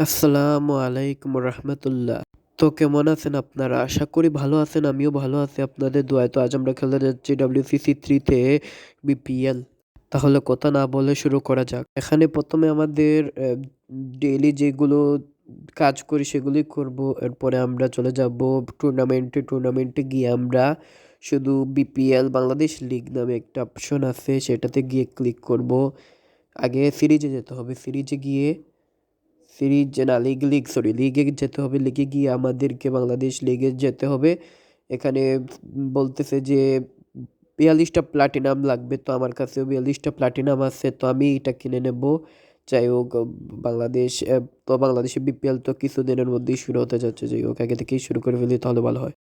আসসালামু আলাইকুম রহমতুল্লাহ। তো কেমন আছেন আপনারা? আশা করি ভালো আছেন। আমিও ভালো আছি আপনাদের দোয়ায়। তো আজ আমরা খেলতে যাচ্ছি WCC 3 তে বিপিএল। তাহলে কথা না বলে শুরু করা যাক। এখানে প্রথমে আমাদের ডেইলি যেগুলো কাজ করি সেগুলি করব। এরপরে আমরা চলে যাব টুর্নামেন্টে গিয়ে আমরা শুধু বিপিএল বাংলাদেশ লিগ নামে একটা অপশন আছে, সেটাতে গিয়ে ক্লিক করব। আগে সিরিজে যেতে হবে। লিগে যেতে হবে। লিগে গিয়ে আমাদেরকে বাংলাদেশ লিগে যেতে হবে। এখানে বলতেছে যে 42টা প্লাটিনাম লাগবে। তো আমার কাছেও 42টা প্লাটিনাম আছে, তো আমি এটা কিনে নেব। যাই হোক, বাংলাদেশে বিপিএল তো কিছুদিনের মধ্যেই শুরু হতে যাচ্ছে। যাই হোক, আগে থেকেই শুরু করে ফেলি তাহলে ভালো হয়।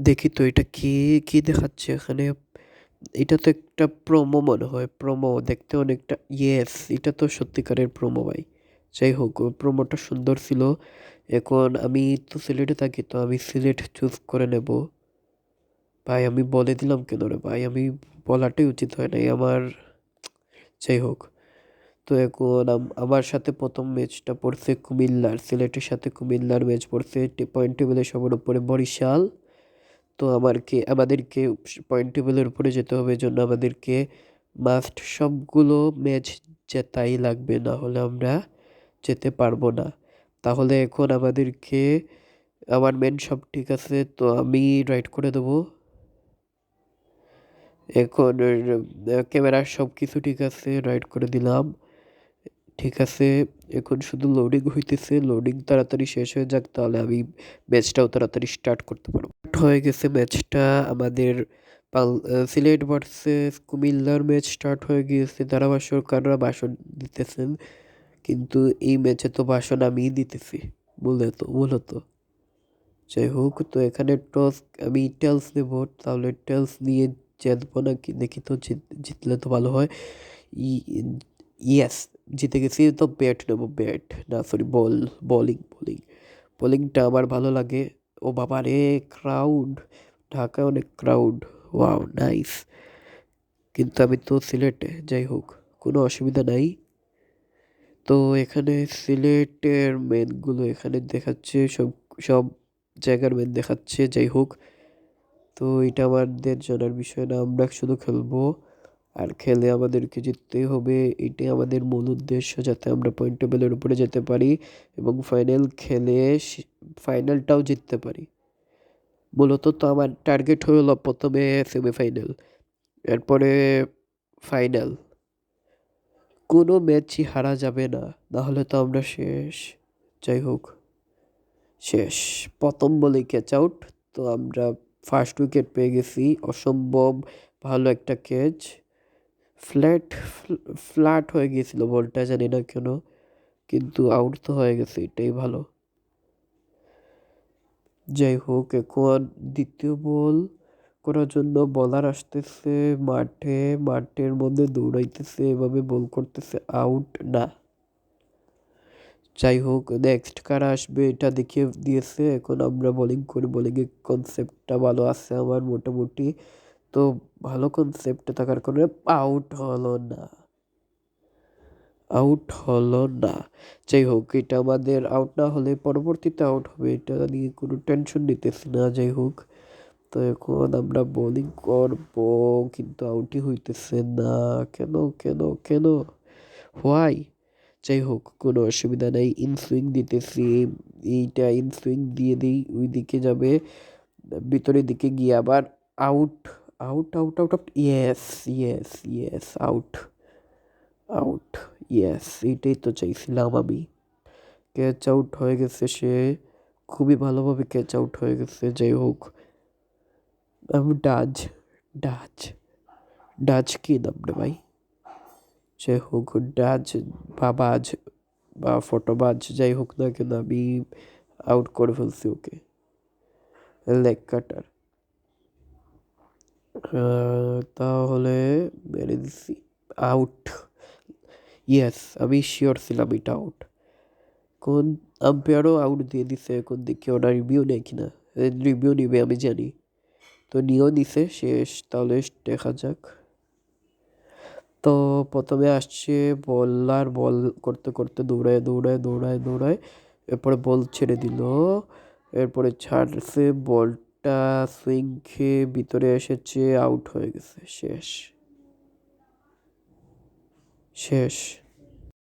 দেখি তো এটা কি কি দেখাচ্ছে এখানে। এটা তো একটা প্রোমো মনে হয়। প্রোমো দেখতে অনেকটা, ইয়েস, এটা তো সত্যিকারের প্রোমো ভাই। যাই হোক, প্রোমোটা সুন্দর ছিল। এখন আমি তো সিলেটে থাকি, তো আমি সিলেট চুজ করে নেব। ভাই আমি বলে দিলাম কেন রে ভাই, আমি বলাটাই উচিত হয় নাই আমার। যাই হোক, তো এখন আমার সাথে প্রথম ম্যাচটা পড়ছে কুমিল্লার, সিলেটের সাথে কুমিল্লার ম্যাচ পড়ছে। পয়েন্ট টেবিলে সবার উপরে বরিশাল। তো আমাদেরকে পয়েন্ট টেবিলের উপরে যেতে হবে, জন্য আমাদেরকে মাস্ট সবগুলো ম্যাচ জেতাই লাগবে, না হলে আমরা যেতে পারবো না। তাহলে এখন আমার মেন সব ঠিক আছে, তো আমি রাইড করে দেবো। এখন ক্যামেরার সব কিছু ঠিক আছে, রাইড করে দিলাম। ঠিক আছে, এখন শুধু লোডিং হইতেছে। লোডিং তাড়াতাড়ি শেষ হয়ে যাক, তাহলে আমি ম্যাচটাও তাড়াতাড়ি স্টার্ট করতে পারবো। হয়ে গেছে ম্যাচটা আমাদের। সিলেট ভার্সেস কুমিল্লার ম্যাচ স্টার্ট হয়ে গিয়েছে। ধারাভাষ্যকাররা ভাষণ দিতেছেন, কিন্তু এই ম্যাচে তো ভাষণ আমিই দিতেছি মূলত। যাই হোক, তো এখানে টস আমি টেলস নেব। তাহলে টেলস নিয়ে জিতবো নাকি দেখি তো। জিতলে তো ভালো হয়। ইয়েস, জিতে গেছি। তো ব্যাট নেবো, ব্যাট না সরি, বোলিং। বোলিংটা আমার ভালো লাগে। ও বাবা রে, ক্রাউড! ঢাকায় অনেক ক্রাউড। Wow, nice. কিন্তু আমি তো সিলেটে। যাই হোক, কোনো অসুবিধা নাই। তো এখানে সিলেটের মেনগুলো এখানে দেখাচ্ছে, সব সব জায়গার মেন দেখাচ্ছে। যাই হোক, তো এটা আমাদের জানার বিষয় না, আমরা শুধু খেলবো। আর খেলে আমাদেরকে জিততেই হবে। এটাই আমাদের মূল উদ্দেশ্য, যাতে আমরা পয়েন্ট টেবিলের উপরে যেতে পারি এবং ফাইনালটাও জিততে পারি। মূলত তো আমার টার্গেট হলো প্রথমে সেমিফাইনাল, এরপরে ফাইনাল। কোনো ম্যাচই হারা যাবে না, না হলে তো আমরা শেষ। যাই হোক, শেষ। প্রথম বলে ক্যাচ আউট। তো আমরা ফার্স্ট উইকেট পেয়ে গেছি। অসম্ভব ভালো একটা ক্যাচ। ফ্ল্যাট ফ্ল্যাট হয়ে গিয়েছিল বলটা, জানি না কেন, কিন্তু আউট তো হয়ে গেছে, এটাই ভালো। যাই হোক, এখন দ্বিতীয় বল করার জন্য বলার আসতেছে মাঠের মধ্যে দৌড়াইতেছে, এভাবে বল করতেছে, আউট না। যাই হোক, নেক্সট কারা আসবে এটা দেখিয়ে দিয়েছে। এখন আমরা বোলিং করি। বোলিংয়ের কনসেপ্টটা ভালো আছে আমার মোটামুটি। তো ভালো কনসেপ্ট থাকার কারণে আউট হলো না। যাই হোক, এটা আমাদের আউট না হলে পরবর্তীতে আউট হবে, এটা নিয়ে কোনো টেনশন নিতেছি না। যাই হোক, তো এখন আমরা বোলিং করব, কিন্তু আউটই হইতেছে না। কেন কেন কেন, হোয়াই? যাই হোক, কোনো অসুবিধা নাই। ইনসুইং দিতেছি। এইটা ইনসুইং দিয়ে দিই, ওই দিকে যাবে, ভিতরের দিকে গিয়ে আবার out. Out, yes, yes, out. Out, yes, এইটাই তো চাইছিলাম আমি। ক্যাচ আউট হয়ে গেছে সে, খুবই ভালোভাবে ক্যাচ আউট হয়ে গেছে। যাই হোক, আমি ডাচ ডাচ কি নাম রে ভাই? যাই হোক, ডাচ বাবাজ বা ফটোবাজ, যাই হোক না কেন, আমি আউট করে ফেলছি ওকে। লেগ কাটার, তাহলে মেরে দিচ্ছি। আউট, ইয়েস, আমি শিওর ছিলাম এটা আউট। কোন আম্পায়ারও আউট দিয়ে দিছে। এখন দেখি ওরা রিভিউ নেয় কিনা। রিভিউ নিবে আমি জানি, তো নিয়েও নিছে। শেষ, তাহলে দেখা যাক। তো প্রথমে আসছে বলার বল করতে করতে দৌড়ায়, এরপরে বল ছেড়ে দিল, এরপরে ছাড়ছে বলটা, সুইং খেয়ে ভিতরে এসেছে, আউট হয়ে গেছে, শেষ।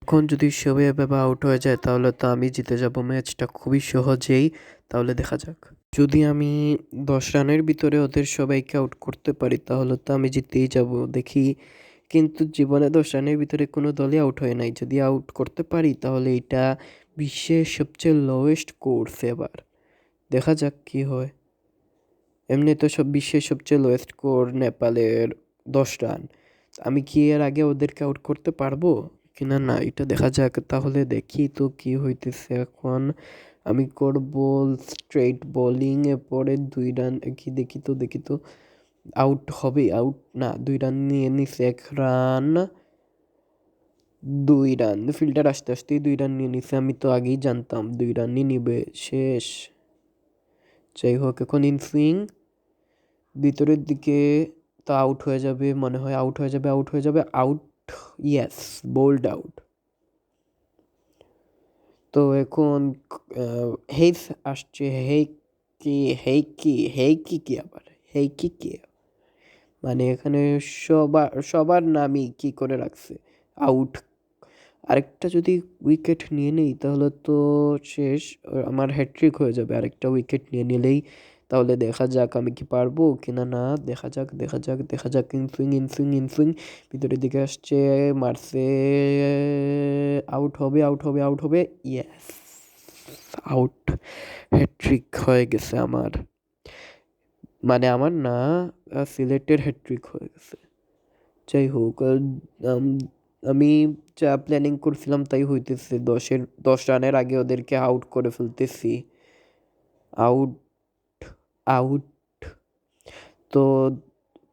এখন যদি সবাই এভাবে আউট হয়ে যায় তাহলে তো আমি জিতে যাব ম্যাচটা খুবই সহজেই। তাহলে দেখা যাক, যদি আমি 10 রানের ভিতরে ওদের সবাইকে আউট করতে পারি তাহলে তো আমি জিতেই যাব, দেখি। কিন্তু জীবনে 10 রানের ভিতরে কোনো দলই আউট হয় নাই, যদি আউট করতে পারি তাহলে এটা বিশ্বের সবচেয়ে লোয়েস্ট কোর্স এবার। দেখা যাক কি হয়। এমনি তো সব বিশ্বের সবচেয়ে লোয়েস্ট কোর নেপালের 10 রান। আমি কি এর আগে ওদেরকে আউট করতে পারবো কিনা না এটা দেখা যাক। তাহলে দেখি তো কি হইতেছে এখন। আমি করব স্ট্রেট বোলিং, এরপরে 2 রান, কি দেখি তো আউট হবে, আউট না, 2 রান নিয়ে নিছে, 1 রান, 2 রান, ফিল্ডার আসতে আসতেই 2 রান নিয়ে নিছে, আমি তো আগেই জানতাম 2 রানই নিবে, শেষ। যাই হোক, এখন ইনসুইং ভিতরের দিকে, তো আউট হয়ে যাবে মনে হয়, আউট, ইয়েস, বোল্ড আউট। তো এখন হেইস আসছে, কি আবার কি মানে এখানে সবার নামই কি করে রাখছে, আউট। আরেকটা যদি উইকেট নিয়ে নেই তাহলে তো শেষ, আমার হ্যাট্রিক হয়ে যাবে আরেকটা উইকেট নিয়ে নিলেই। তাহলে দেখা যাক আমি কি পারবো কিনা না, দেখা যাক। ইনসুইং ভিতরের দিকে আসছে, মারছে, আউট হবে, ইয়েস, আউট। হ্যাট্রিক হয়ে গেছে আমার, মানে আমার না, সিলেটের হ্যাট্রিক হয়ে গেছে। যাই হোক, আমি যা প্ল্যানিং করছিলাম তাই হইতেছে, 10 রানের আগে ওদেরকে আউট করে ফেলতেছি, আউট, আউট। তো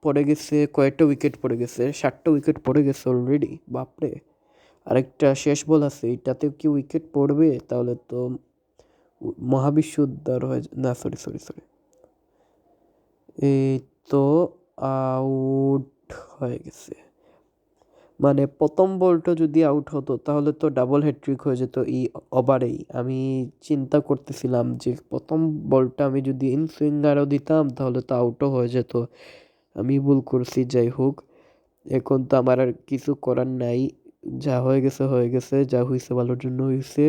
পড়ে গেছে, কয়েকটা উইকেট পড়ে গেছে, 7টা উইকেট পড়ে গেছে অলরেডি, বাপরে। আরেকটা শেষ বল আছে, এটাতে কি উইকেট পড়বে তাহলে তো মহাবিশ্ব উদ্ধার হয়ে না, সরি, এই তো আউট হয়ে গেছে। মানে প্রথম বলটা যদি আউট হতো তাহলে তো ডাবল হ্যাট্রিক হয়ে যেত এই ওভারেই। আমি চিন্তা করতেছিলাম যে প্রথম বলটা আমি যদি ইন সুইঙ্গারও দিতাম তাহলে তো আউটও হয়ে যেত, আমি ভুল করছি। যাই হোক, এখন তো আমার আর কিছু করার নাই, যা হয়ে গেছে, যা হয়েছে ভালোর জন্য হয়েছে।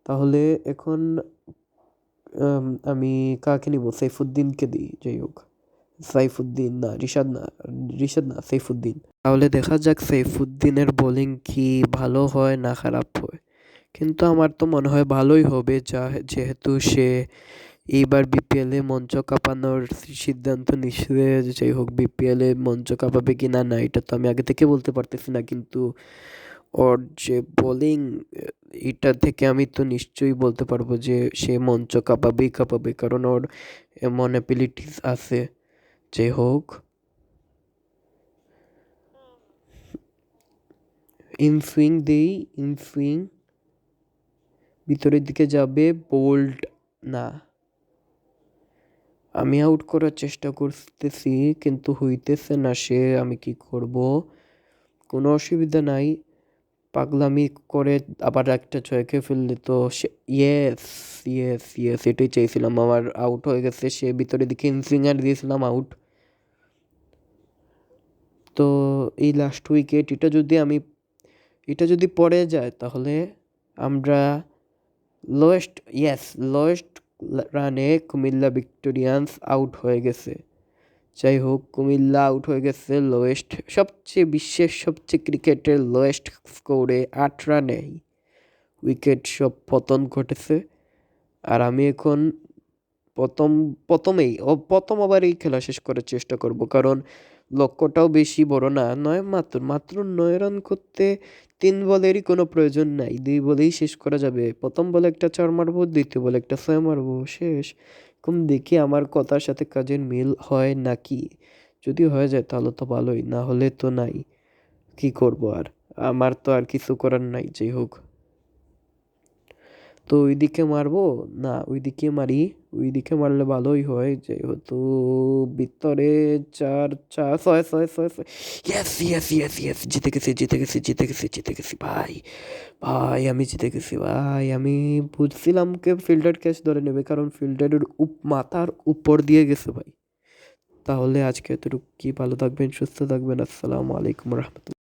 তাহলে এখন আমি কাকে নিব, সাইফুদ্দিনকে দিই। যাই হোক, সাইফুদ্দিন না, রিশাদ না, সাইফুদ্দিন। তাহলে দেখা যাক সাইফুদ্দিনের বোলিং কি ভালো হয় না খারাপ হয়, কিন্তু আমার তো মনে হয় ভালোই হবে, যেহেতু সে এইবার বিপিএলে মঞ্চ কাঁপানোর সিদ্ধান্ত নিচ্ছে। যাই হোক, বিপিএলে মঞ্চ কাঁপাবে কি না না এটা তো আমি আগে থেকে বলতে পারতেছি না, কিন্তু ওর যে বোলিং, এটা থেকে আমি তো নিশ্চয়ই বলতে পারবো যে সে মঞ্চ কাঁপাবে, কারণ ওর এমন অ্যাবিলিটিস আছে। যাই হোক, ইনসুইং ভিতরের দিকে যাবে, বোল্ড না, আমি আউট করার চেষ্টা করতেছি কিন্তু হইতেছে না, আমি কি করব, কোনো অসুবিধা নাই, পাগলামি করে আবার একটা ছয়কে ফেললে তো ইয়েস, এটাই চাইছিলাম, আমার আউট হয়ে গেছে সে, ভিতরের দিকে ইনসুইঙ্গার দিয়েছিলাম, আউট। তো এই লাস্ট উইকেট, এটা যদি পড়ে যায় তাহলে আমরা লোয়েস্ট রানে কুমিল্লা ভিক্টোরিয়ান্স আউট হয়ে গেছে। যাই হোক, কুমিল্লা আউট হয়ে গেছে বিশ্বের সবচেয়ে ক্রিকেটের লোয়েস্ট স্কোরে, 8 রানে উইকেট সব পতন ঘটেছে। আর আমি এখন প্রথম ওভারেই খেলা শেষ করার চেষ্টা করব, কারণ লক্ষ্যটাও বেশি বড় না, মাত্র 9 রান করতে 3 বলেরই কোনো প্রয়োজন নাই, 2 বলেই শেষ করা যাবে। প্রথম বলে একটা 4 মারবো, দ্বিতীয় বলে একটা 6 মারবো, শেষ। এখন দেখি আমার কথার সাথে কাজের মিল হয় নাকি, যদি হয়ে যায় তাহলে তো ভালোই, না হলে তো নাই, কি করব আর, আমার তো আর কিছু করার নাই। যাই হোক, তো ওইদিকে মারবো না ওইদিকে মারি? ওইদিকে মারলে ভালোই হয়, যেহেতু ভিতরে চার চার ছয় ছয় ছয় ছয়। ইয়েস ইয়েস ইয়েস ইয়েস, জিতে গেছি জিতে গেছি জিতে গেছি জিতে গেছি ভাই। ভাই আমি জিতে গেছি ভাই। আমি বুঝছিলাম কে ফিল্ডার ক্যাচ ধরে নেবে, কারণ ফিল্ডারের মাথার উপর দিয়ে গেছে ভাই। তাহলে আজকে এতটুকু, কি ভালো থাকবেন সুস্থ থাকবেন, আসসালামু আলাইকুম রহমতুল্লাহ।